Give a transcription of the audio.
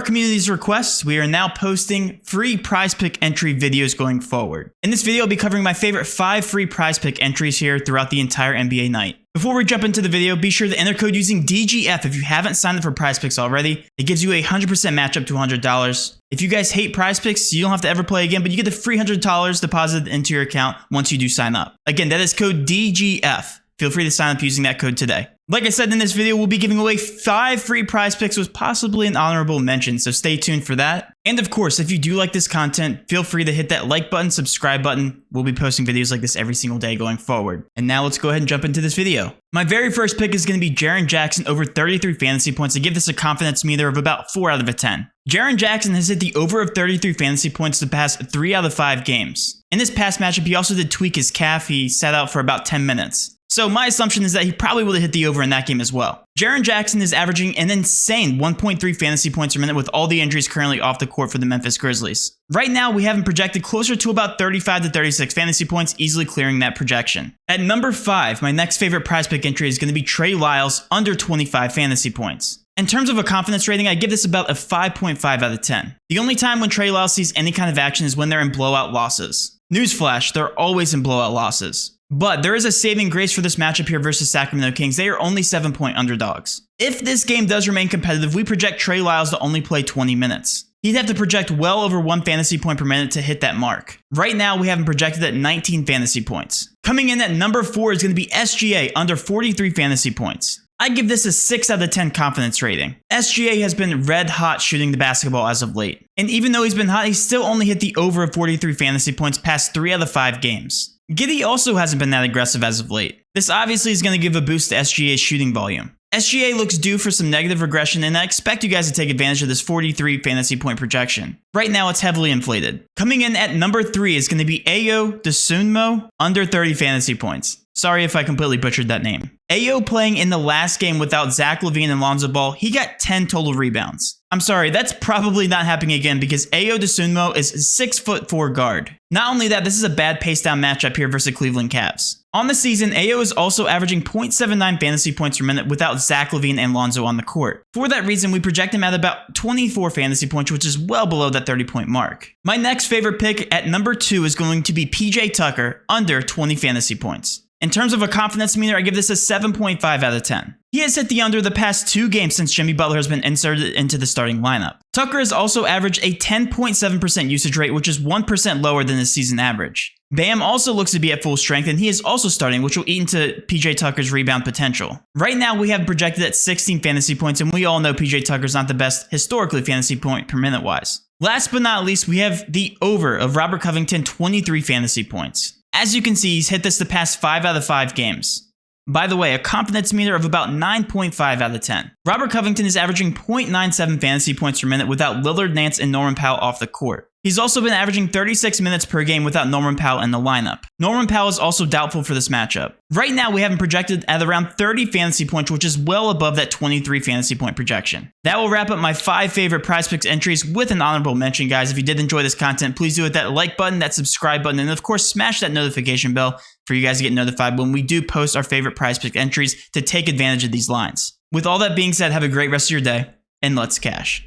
community's requests, we are now posting free prize pick entry videos going forward. In this video, I'll be covering my favorite 5 free prize pick entries here throughout the entire NBA night. Before we jump into the video, be sure to enter code using DGF if you haven't signed up for Prizepicks already. It gives you a 100% match up to $100. If you guys hate Prizepicks, you don't have to ever play again, but you get the free $100 deposited into your account once you do sign up. Again, that is code DGF. Feel free to sign up using that code today. Like I said in this video, we'll be giving away 5 free prize picks with possibly an honorable mention, so stay tuned for that. And of course, if you do like this content, feel free to hit that like button, subscribe button. We'll be posting videos like this every single day going forward. And now let's go ahead and jump into this video. My very first pick is going to be Jaren Jackson over 33 fantasy points. I give this a confidence meter of about 4 out of a 10. Jaren Jackson has hit the over of 33 fantasy points the past 3 out of 5 games. In this past matchup, he also did tweak his calf. He sat out for about 10 minutes. So my assumption is that he probably would have hit the over in that game as well. Jaren Jackson is averaging an insane 1.3 fantasy points per minute with all the injuries currently off the court for the Memphis Grizzlies. Right now, we have him projected closer to about 35 to 36 fantasy points, easily clearing that projection. At number 5, my next favorite prize pick entry is going to be Trey Lyles under 25 fantasy points. In terms of a confidence rating, I give this about a 5.5 out of 10. The only time when Trey Lyles sees any kind of action is when they're in blowout losses. Newsflash, they're always in blowout losses. But there is a saving grace for this matchup here versus Sacramento Kings. They are only 7-point underdogs. If this game does remain competitive, we project Trey Lyles to only play 20 minutes. He'd have to project well over 1 fantasy point per minute to hit that mark. Right now, we have him projected at 19 fantasy points. Coming in at number 4 is going to be SGA under 43 fantasy points. I give this a 6 out of 10 confidence rating. SGA has been red hot shooting the basketball as of late. And even though he's been hot, he's still only hit the over of 43 fantasy points past 3 out of 5 games. Giddey also hasn't been that aggressive as of late. This obviously is going to give a boost to SGA's shooting volume. SGA looks due for some negative regression, and I expect you guys to take advantage of this 43 fantasy point projection. Right now, it's heavily inflated. Coming in at number 3 is going to be Ayo Dosunmu under 30 fantasy points. Sorry if I completely butchered that name. Ayo playing in the last game without Zach LaVine and Lonzo Ball, he got 10 total rebounds. I'm sorry, that's probably not happening again because Ayo Dosunmu is a 6'4" guard. Not only that, this is a bad pace down matchup here versus Cleveland Cavs. On the season, Ayo is also averaging 0.79 fantasy points per minute without Zach LaVine and Lonzo on the court. For that reason, we project him at about 24 fantasy points, which is well below that 30-point mark. My next favorite pick at number 2 is going to be PJ Tucker under 20 fantasy points. In terms of a confidence meter, I give this a 7.5 out of 10. He has hit the under the past 2 games since Jimmy Butler has been inserted into the starting lineup. Tucker has also averaged a 10.7% usage rate, which is 1% lower than his season average. Bam also looks to be at full strength, and he is also starting, which will eat into PJ Tucker's rebound potential. Right now, we have him projected at 16 fantasy points, and we all know PJ Tucker's not the best historically fantasy point per minute wise. Last but not least, we have the over of Robert Covington, 23 fantasy points. As you can see, he's hit this the past 5 out of 5 games. By the way, a confidence meter of about 9.5 out of 10. Robert Covington is averaging 0.97 fantasy points per minute without Lillard, Nance, and Norman Powell off the court. He's also been averaging 36 minutes per game without Norman Powell in the lineup. Norman Powell is also doubtful for this matchup. Right now, we have him projected at around 30 fantasy points, which is well above that 23 fantasy point projection. That will wrap up my 5 favorite Prizepicks entries with an honorable mention, guys. If you did enjoy this content, please do hit that like button, that subscribe button, and of course, smash that notification bell for you guys to get notified when we do post our favorite Prizepicks entries to take advantage of these lines. With all that being said, have a great rest of your day, and let's cash.